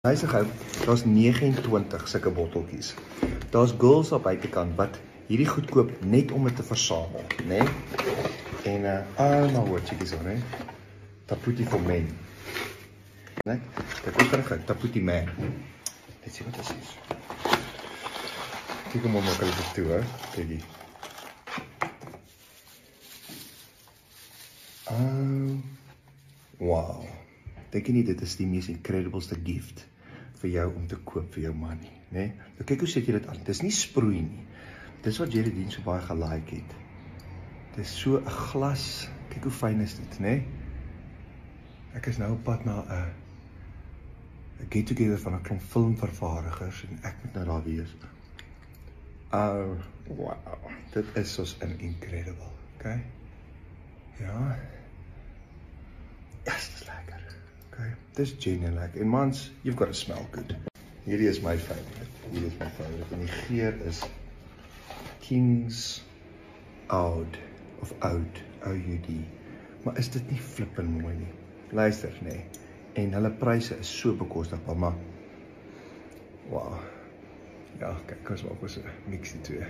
Luister gou, daar's 29 sulke botteltjies. Daar's girls op buitekant wat hierdie goed koop net om dit te versamel, né? En allemaal woordjies hoor, né? Taputi for men. Né? Dit is terug, Taputi man. Let's see wat dit is. Kyk hom maak hulle dit toe, hè? Kykie. Wow. Dink jy nie dit is die mees incredibelste gift vir jou om te koop vir jou man nie, né? Nou kyk hoe sit jy dit aan. Dis nie sproei nie. Dis wat Jerry Dean so baie gelike het. Dis so 'n glas. Kyk hoe fyn is dit, né? Ek is nou op pad na 'n get together van 'n klomp filmvervaardigers en ek moet nou daar wees. Oh, wow. Dit is soos incredible, okay? Ja. Yes, dis lekker. Okay, dis genuine lekker. En mans, you've got to smell good. Hierdie is my favorite. Hierdie is my favorite. En die geur is King's Oud of Oud, O-U-D. Maar is dit nie flippend mooi nie? Luister, nee. En hulle pryse is so bekostigbaar, maar wow. Ja, kyk, ons maak ons mix die twee.